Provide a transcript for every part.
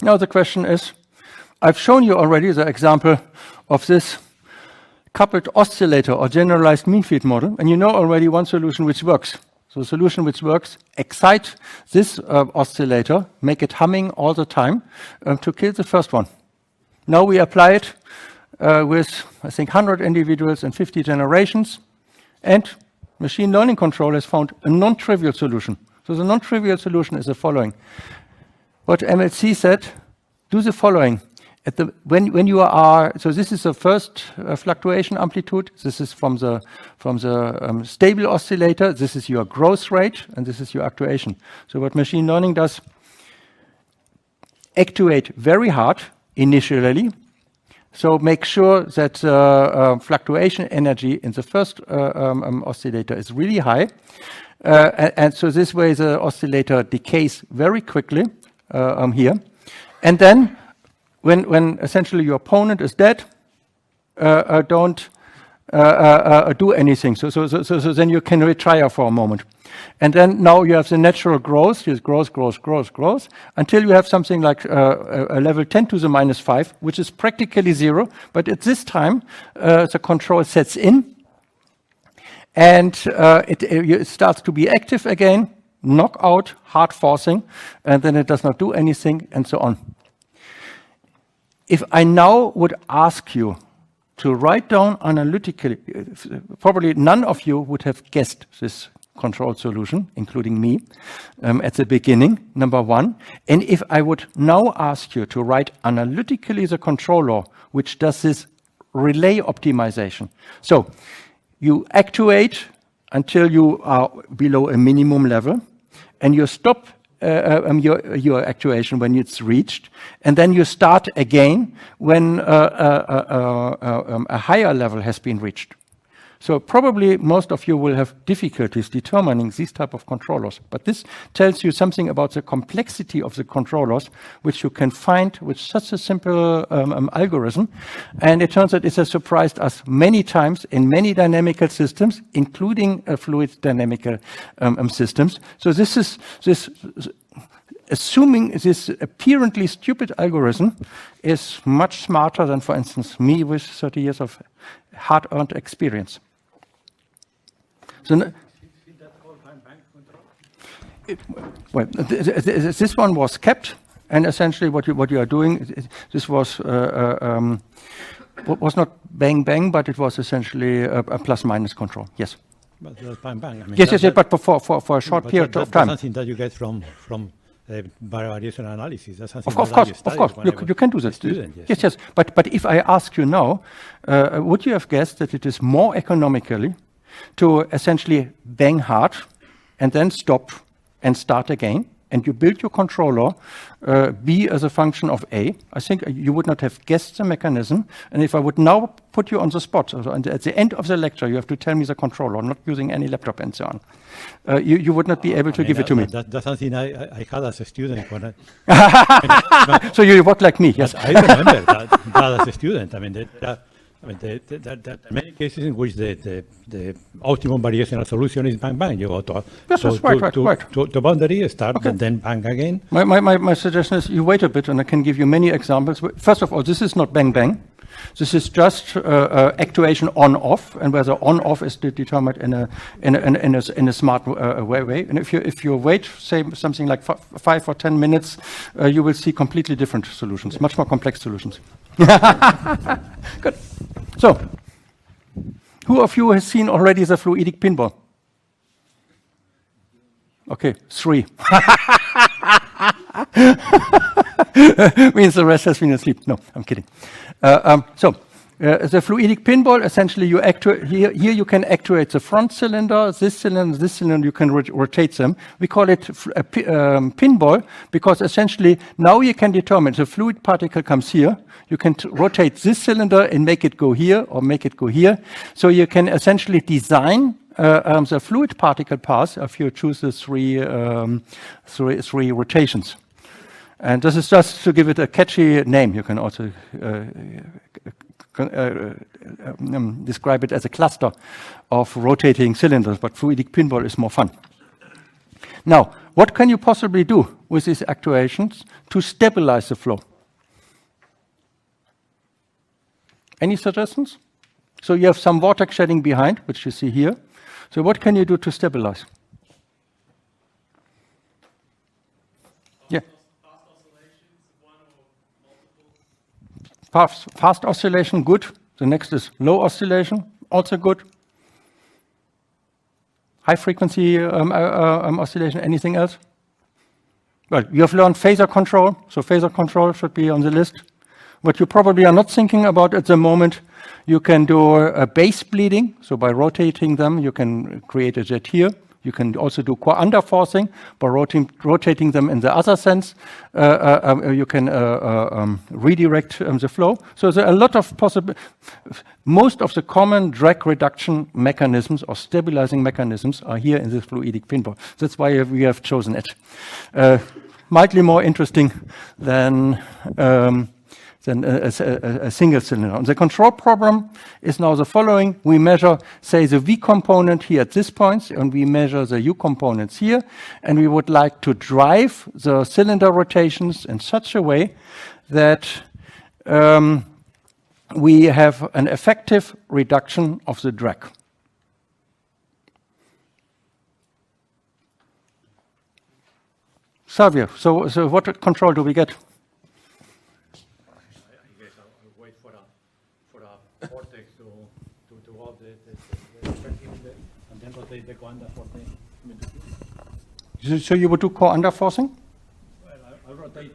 Now the question is, I've shown you already the example of this coupled oscillator or generalized mean field model, and you know already one solution which works. So the solution which works, excite this oscillator, make it humming all the time to kill the first one. Now we apply it with, I think, 100 individuals and 50 generations, and machine learning control has found a non-trivial solution. So the non-trivial solution is the following. What MLC said, do the following. When you are, so this is the first fluctuation amplitude. This is from the stable oscillator. This is your growth rate, and this is your actuation. So what machine learning does, actuate very hard initially. So make sure that fluctuation energy in the first oscillator is really high. And so this way the oscillator decays very quickly here. And then when essentially your opponent is dead, don't do anything. So then you can retire for a moment. And then now you have the natural growth, just growth, until you have something like a level 10 to the minus 5, which is practically 0. But at this time, the control sets in, and it starts to be active again, knockout, hard forcing, and then it does not do anything, and so on. If I now would ask you to write down analytically, probably none of you would have guessed this control solution, including me, at the beginning, number one. And if I would now ask you to write analytically the control law, which does this relay optimization. So you actuate until you are below a minimum level, and you stop your actuation when it's reached, and then you start again when a higher level has been reached. So probably most of you will have difficulties determining these type of controllers, but this tells you something about the complexity of the controllers, which you can find with such a simple algorithm. And it turns out it has surprised us many times in many dynamical systems, including fluid dynamical systems. So this is assuming this apparently stupid algorithm is much smarter than, for instance, me with 30 years of hard-earned experience. So, well, this one was kept, and essentially what you are doing, this was not bang bang, but it was essentially a plus minus control. Yes. But bang bang. I mean, yes, but for a short period of time. That's something that you get from variation analysis. That's something of course, you can do this. Student, yes. But if I ask you now, would you have guessed that it is more economically to essentially bang hard and then stop and start again, and you build your controller B as a function of A? I think you would not have guessed the mechanism. And if I would now put you on the spot, so at the end of the lecture, you have to tell me the controller, not using any laptop and so on. You would not be able to give it to me. That's something I had as a student. When so you work like me, yes. I remember that as a student. I mean, there are many cases in which the optimum variational solution is bang bang. You go to the boundary, start, and then bang again. My suggestion is you wait a bit, and I can give you many examples. First of all, this is not bang bang. This is just actuation on-off, and where the on-off is determined in a smart way. And if you wait, say something like 5 or 10 minutes, you will see completely different solutions, much more complex solutions. Good. So, who of you has seen already the fluidic pinball? Okay, 3. Means the rest has been asleep. No, I'm kidding. The fluidic pinball, essentially you actuate, here you can actuate the front cylinder, this cylinder, you can rotate them. We call it a pinball because essentially now you can determine the fluid particle comes here. You can rotate this cylinder and make it go here or make it go here. So you can essentially design the fluid particle path if you choose the three rotations. And this is just to give it a catchy name. You can also describe it as a cluster of rotating cylinders, but fluidic pinball is more fun. Now, what can you possibly do with these actuations to stabilize the flow? Any suggestions? So you have some vortex shedding behind, which you see here. So what can you do to stabilize? Yeah. Fast oscillation, good. The next is low oscillation, also good. High frequency oscillation, anything else? Well, you have learned phasor control, so phasor control should be on the list. What you probably are not thinking about at the moment, you can do a base bleeding, so by rotating them, you can create a jet here. You can also do core underforcing by rotating them in the other sense. You can redirect the flow. So there are a lot of possible. Most of the common drag reduction mechanisms or stabilizing mechanisms are here in this fluidic pinball. That's why we have chosen it. Mildly more interesting than a single cylinder. And the control problem is now the following. We measure, say, the V component here at this point, and we measure the U components here, and we would like to drive the cylinder rotations in such a way that we have an effective reduction of the drag. Xavier, so what control do we get? Vortex to all the and then rotate the core underforcing. So you would do core underforcing? Well, I'll rotate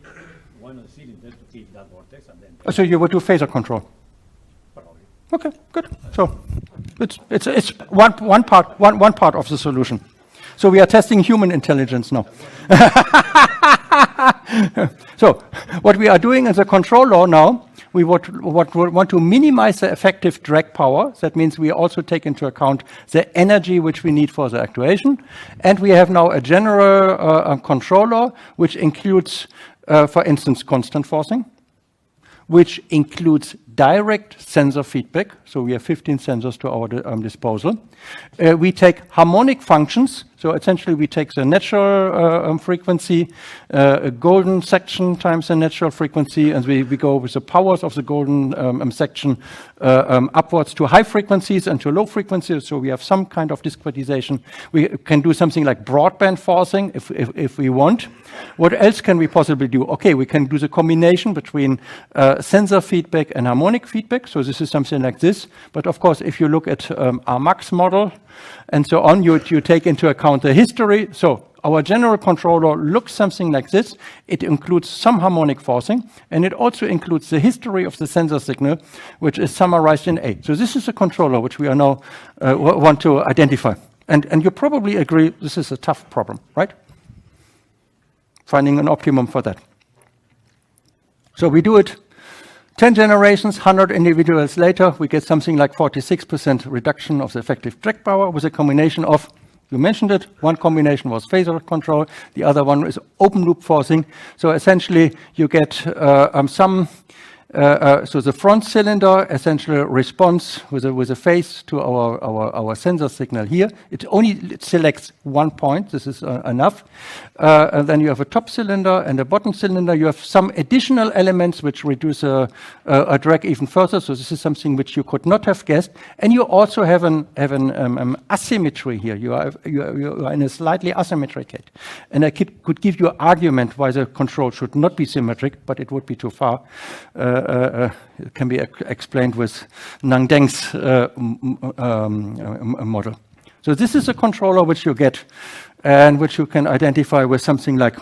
one of the cylinders to keep that vortex and then. So you would do phasor control? Probably. Okay, good. So it's one part of the solution. So we are testing human intelligence now. So what we are doing in the control law now, we want to minimize the effective drag power. That means we also take into account the energy which we need for the actuation. And we have now a general control law which includes, for instance, constant forcing, which includes direct sensor feedback. So we have 15 sensors to our disposal. We take harmonic functions. So essentially we take the natural frequency, a golden section times the natural frequency, and we go with the powers of the golden section upwards to high frequencies and to low frequencies. So we have some kind of discretization. We can do something like broadband forcing if we want. What else can we possibly do? Okay, we can do the combination between sensor feedback and harmonic feedback. So this is something like this. But of course, if you look at our max model and so on, you take into account the history. So our general controller looks something like this. It includes some harmonic forcing, and it also includes the history of the sensor signal, which is summarized in A. So this is a controller which we are now want to identify. And you probably agree this is a tough problem, right? Finding an optimum for that. So we do it 10 generations, 100 individuals later, we get something like 46% reduction of the effective drag power with a combination of, you mentioned it, one combination was phasor control, the other one is open loop forcing. So essentially you get so the front cylinder essentially responds with a phase to our sensor signal here. It selects one point. This is enough. And then you have a top cylinder and a bottom cylinder. You have some additional elements which reduce a drag even further. So this is something which you could not have guessed. And you also have an asymmetry here. You are in a slightly asymmetric case. And I could give you an argument why the control should not be symmetric, but it would be too far. It can be explained with Nang Deng's model. So this is a controller which you get and which you can identify with something like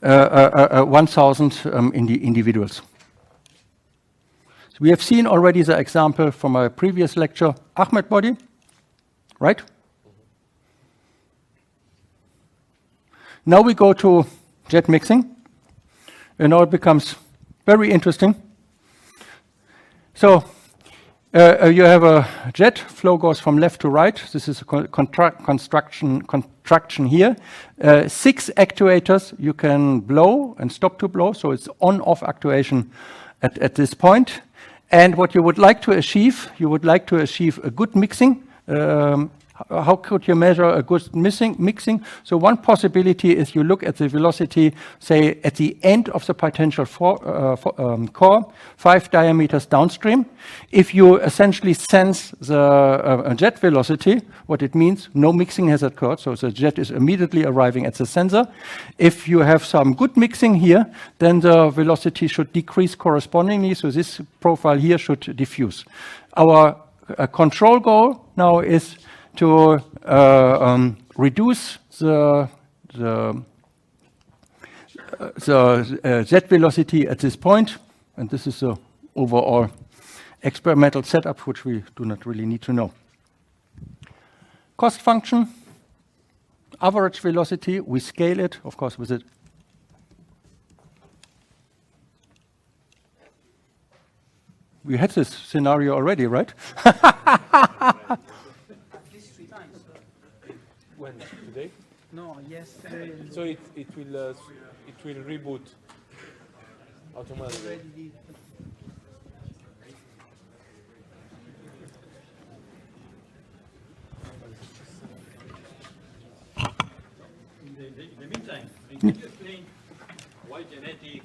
1,000 individuals. So we have seen already the example from a previous lecture, Ahmed body, right? Now we go to jet mixing, and now it becomes very interesting. So you have a jet, flow goes from left to right. This is a contraction here. 6 actuators you can blow and stop to blow, so it's on-off actuation at this point. And what you would like to achieve, a good mixing, How could you measure a good mixing? So one possibility is you look at the velocity, say, at the end of the potential core, 5 diameters downstream. If you essentially sense the jet velocity, what it means, no mixing has occurred, so the jet is immediately arriving at the sensor. If you have some good mixing here, then the velocity should decrease correspondingly, so this profile here should diffuse. Our control goal now is to reduce the jet velocity at this point, and this is the overall experimental setup, which we do not really need to know. Cost function, average velocity, we scale it, of course, with it. We had this scenario already, right? When? Today? No, yesterday. So it will reboot automatically. In the meantime, can you explain why genetic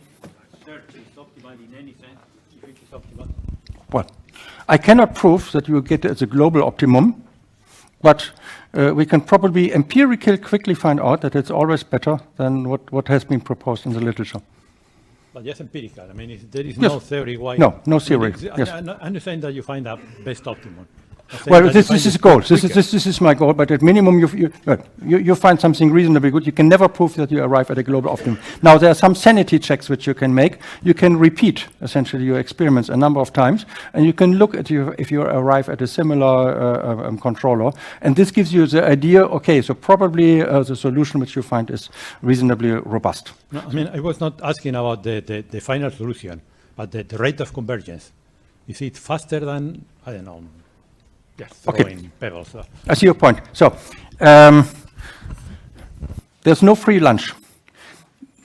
search is optimal in any sense, if it is optimal? Well, I cannot prove that you get as a global optimum, but we can probably empirically quickly find out that it's always better than what has been proposed in the literature. But just empirical. I mean, there is Yes. no theory why. No theory. Yes. I understand that you find a best optimum. Well, this is goal. This is my goal. But at minimum, you find something reasonably good. You can never prove that you arrive at a global optimum. Now, there are some sanity checks which you can make. You can repeat essentially your experiments a number of times, and you can look at if you arrive at a similar controller. And this gives you the idea. Okay, so probably the solution which you find is reasonably robust. No, I mean, I was not asking about the final solution, but the rate of convergence. Is it faster than, I don't know, throwing pebbles? I see your point. So there's no free lunch.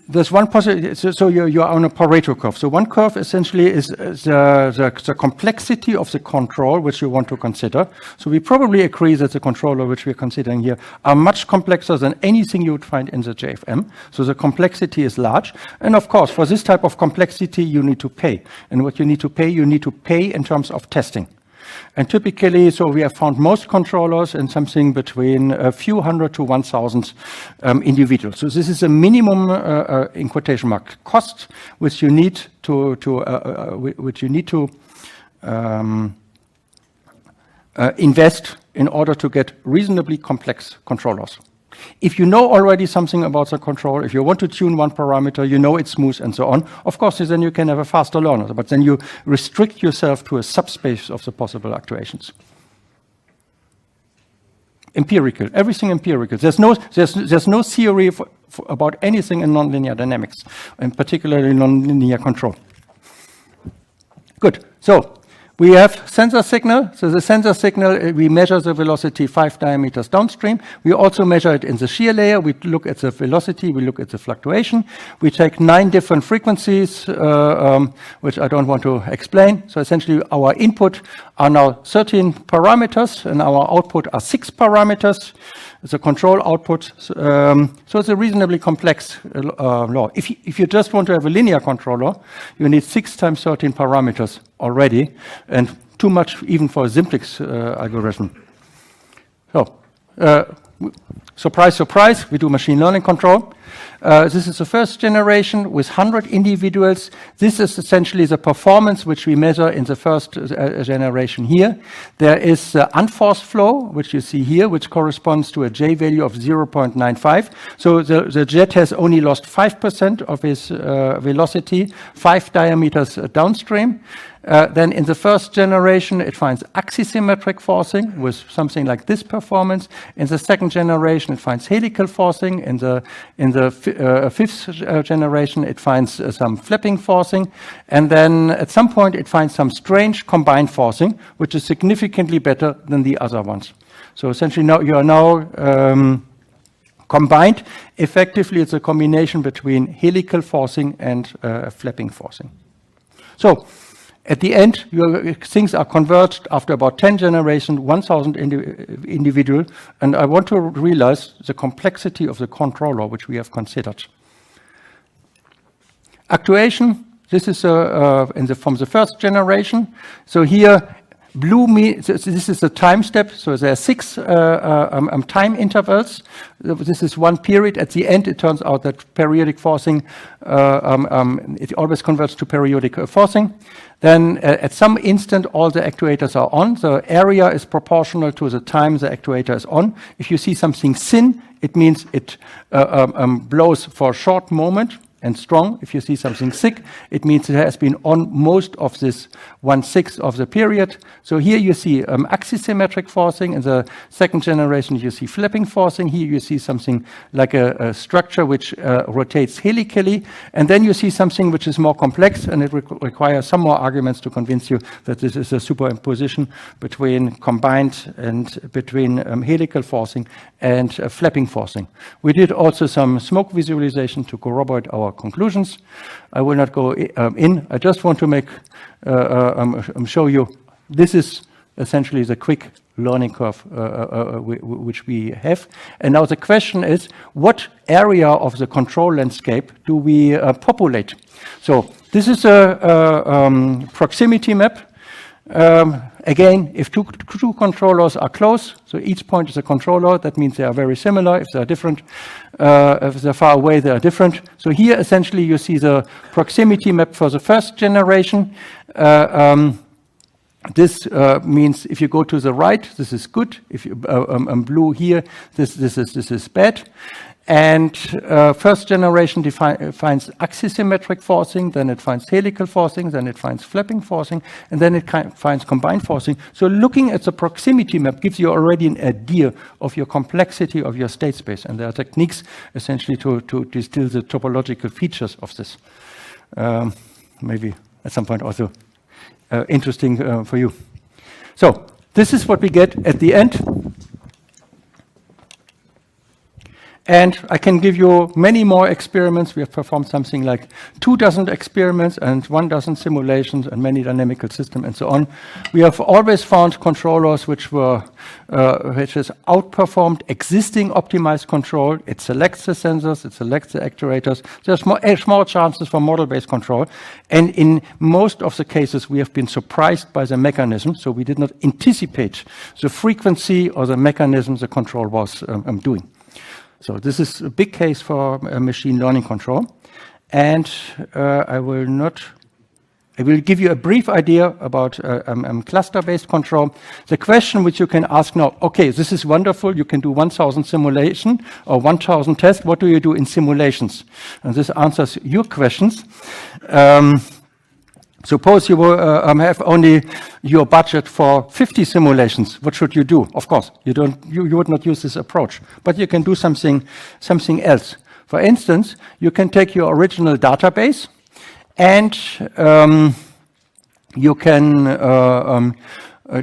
There's one possibility. So you're on a Pareto curve. So one curve essentially is the complexity of the control which you want to consider. So we probably agree that the controller which we're considering here are much complexer than anything you would find in the JFM. So the complexity is large. And of course, for this type of complexity, you need to pay. And what you need to pay in terms of testing. And typically, so we have found most controllers in something between a few hundred to 1,000 individuals. So this is a minimum, in quotation mark, cost which you need to invest in order to get reasonably complex controllers. If you know already something about the control, if you want to tune one parameter, you know it's smooth and so on, of course, then you can have a faster learner, but then you restrict yourself to a subspace of the possible actuations. Empirical, everything empirical. There's no theory about anything in nonlinear dynamics, and particularly nonlinear control. Good, so we have sensor signal. So the sensor signal, we measure the velocity 5 diameters downstream. We also measure it in the shear layer. We look at the velocity. We look at the fluctuation. We take 9 different frequencies, which I don't want to explain. So essentially, our input are now 13 parameters, and our output are 6 parameters. The control output. So it's a reasonably complex law. If you just want to have a linear controller, you need 6 times 13 parameters already, and too much even for a simplex algorithm. So, surprise, surprise, we do machine learning control. This is the first generation with 100 individuals. This is essentially the performance which we measure in the first generation here. There is unforced flow, which you see here, which corresponds to a J value of 0.95. So the jet has only lost 5% of its velocity, 5 diameters downstream. Then in the first generation, it finds axisymmetric forcing with something like this performance. In the second generation, it finds helical forcing. In the fifth generation, it finds some flapping forcing. And then at some point, it finds some strange combined forcing, which is significantly better than the other ones. So essentially, now you are now combined. Effectively, it's a combination between helical forcing and flapping forcing. So at the end, your things are converged after about 10 generations, 1,000 individual, and I want to realize the complexity of the controller which we have considered. Actuation, this is from the first generation. So here, blue means this is a time step. So there are 6 time intervals. This is one period. At the end, it turns out that periodic forcing it always converts to periodic forcing. Then at some instant, all the actuators are on. The area is proportional to the time the actuator is on. If you see something thin, it means it blows for a short moment and strong. If you see something thick, it means it has been on most of this 1/6 of the period. So here you see axisymmetric forcing. In the second generation, you see flapping forcing. Here you see something like a structure which rotates helically. And then you see something which is more complex, and it requires some more arguments to convince you that this is a superimposition between combined and between helical forcing and flapping forcing. We did also some smoke visualization to corroborate our conclusions. I will not go in. I just want to make show you this is essentially the quick learning curve which we have. And now the question is, what area of the control landscape do we populate? So this is a proximity map. Again, if two controllers are close, so each point is a controller, that means they are very similar. If they are different, if they're far away, they are different. So here, essentially, you see the proximity map for the first generation. This means if you go to the right, this is good. If you blue here, this is bad. And first generation finds axisymmetric forcing, then it finds helical forcing, then it finds flapping forcing, and then it finds combined forcing. So looking at the proximity map gives you already an idea of your complexity of your state space. And there are techniques essentially to distill the topological features of this. Maybe at some point also interesting for you. So this is what we get at the end. And I can give you many more experiments. We have performed something like 24 experiments and 12 simulations and many dynamical systems and so on. We have always found controllers which has outperformed existing optimized control. It selects the sensors, it selects the actuators. There's small chances for model-based control. And in most of the cases, we have been surprised by the mechanism. So we did not anticipate the frequency or the mechanism the control was doing. So this is a big case for machine learning control. And I will give you a brief idea about cluster-based control. The question which you can ask now, okay, this is wonderful. You can do 1,000 simulation or 1,000 tests. What do you do in simulations? And this answers your questions. Suppose you will, have only your budget for 50 simulations. What should you do? Of course, you would not use this approach, but you can do something else. For instance, you can take your original database and you can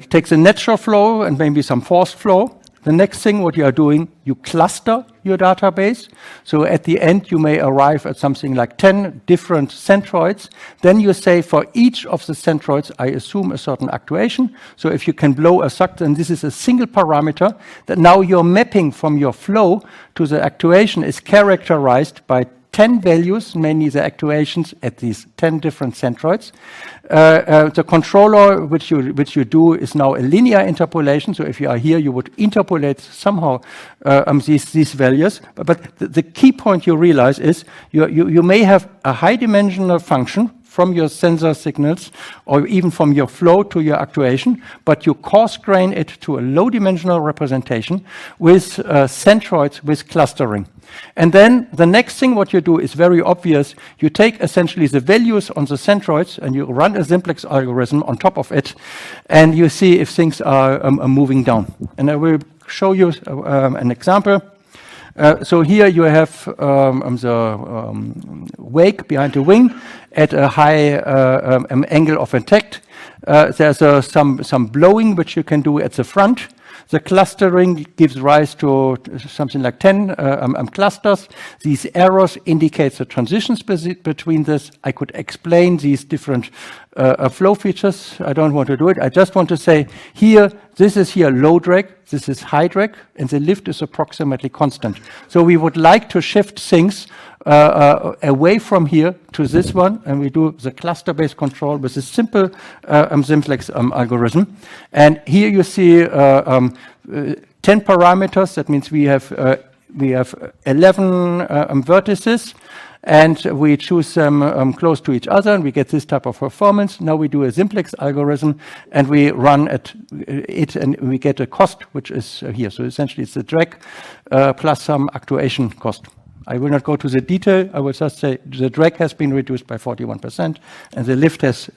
take the natural flow and maybe some forced flow. The next thing what you are doing, you cluster your database. So at the end, you may arrive at something like 10 different centroids. Then you say for each of the centroids, I assume a certain actuation. So if you can blow a suck, then this is a single parameter that now your mapping from your flow to the actuation is characterized by 10 values, mainly the actuations at these 10 different centroids. The controller which you do is now a linear interpolation. So if you are here, you would interpolate somehow these values. But the key point you realize is you may have a high-dimensional function from your sensor signals or even from your flow to your actuation, but you coarse-grain it to a low-dimensional representation with centroids with clustering. And then the next thing what you do is very obvious. You take essentially the values on the centroids and you run a simplex algorithm on top of it, and you see if things are moving down. And I will show you an example. So here you have the wake behind the wing at a high angle of attack. There's some blowing which you can do at the front. The clustering gives rise to something like 10 clusters. These arrows indicate the transitions between this. I could explain these different flow features. I don't want to do it. I just want to say here, this is here low drag, this is high drag, and the lift is approximately constant. So we would like to shift things away from here to this one, and we do the cluster-based control with a simple simplex algorithm. And here you see 10 parameters. That means we have 11 vertices, and we choose them close to each other, and we get this type of performance. Now we do a simplex algorithm, and we run at it, and we get a cost, which is here. So essentially, it's the drag plus some actuation cost. I will not go to the detail. I will just say the drag has been reduced by 41%, and the lift has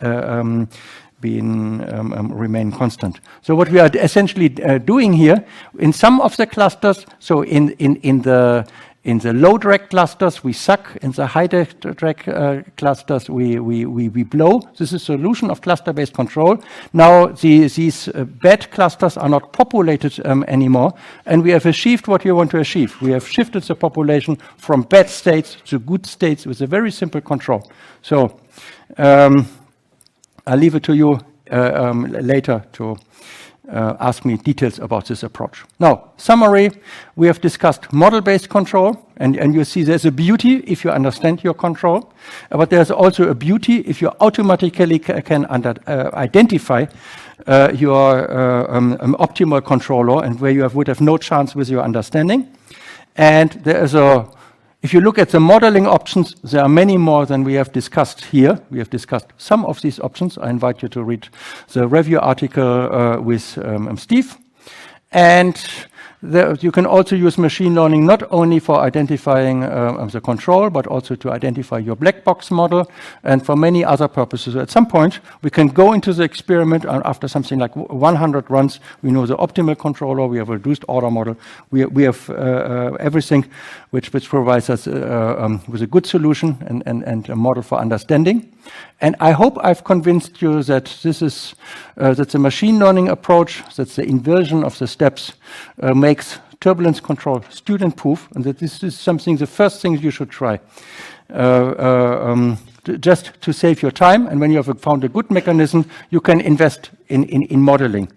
remained constant. So what we are essentially doing here in some of the clusters, so in the low drag clusters, we suck. In the high drag clusters, we blow. This is a solution of cluster-based control. Now, these bad clusters are not populated anymore, and we have achieved what we want to achieve. We have shifted the population from bad states to good states with a very simple control. So, I'll leave it to you later to ask me details about this approach. Now, summary, we have discussed model-based control, and you see there's a beauty if you understand your control, but there's also a beauty if you automatically can identify your optimal controller and where you would have no chance with your understanding. And there is if you look at the modeling options, there are many more than we have discussed here. We have discussed some of these options. I invite you to read the review article with Steve. And you can also use machine learning not only for identifying the control, but also to identify your black box model and for many other purposes. At some point, we can go into the experiment, and after something like 100 runs, we know the optimal controller, we have a reduced order model, we have everything which provides us with a good solution and a model for understanding. And I hope I've convinced you that this is that's a machine learning approach, that's the inversion of the steps, makes turbulence control student-proof, and that this is something, the first thing you should try. Just to save your time, and when you have found a good mechanism, you can invest in modeling.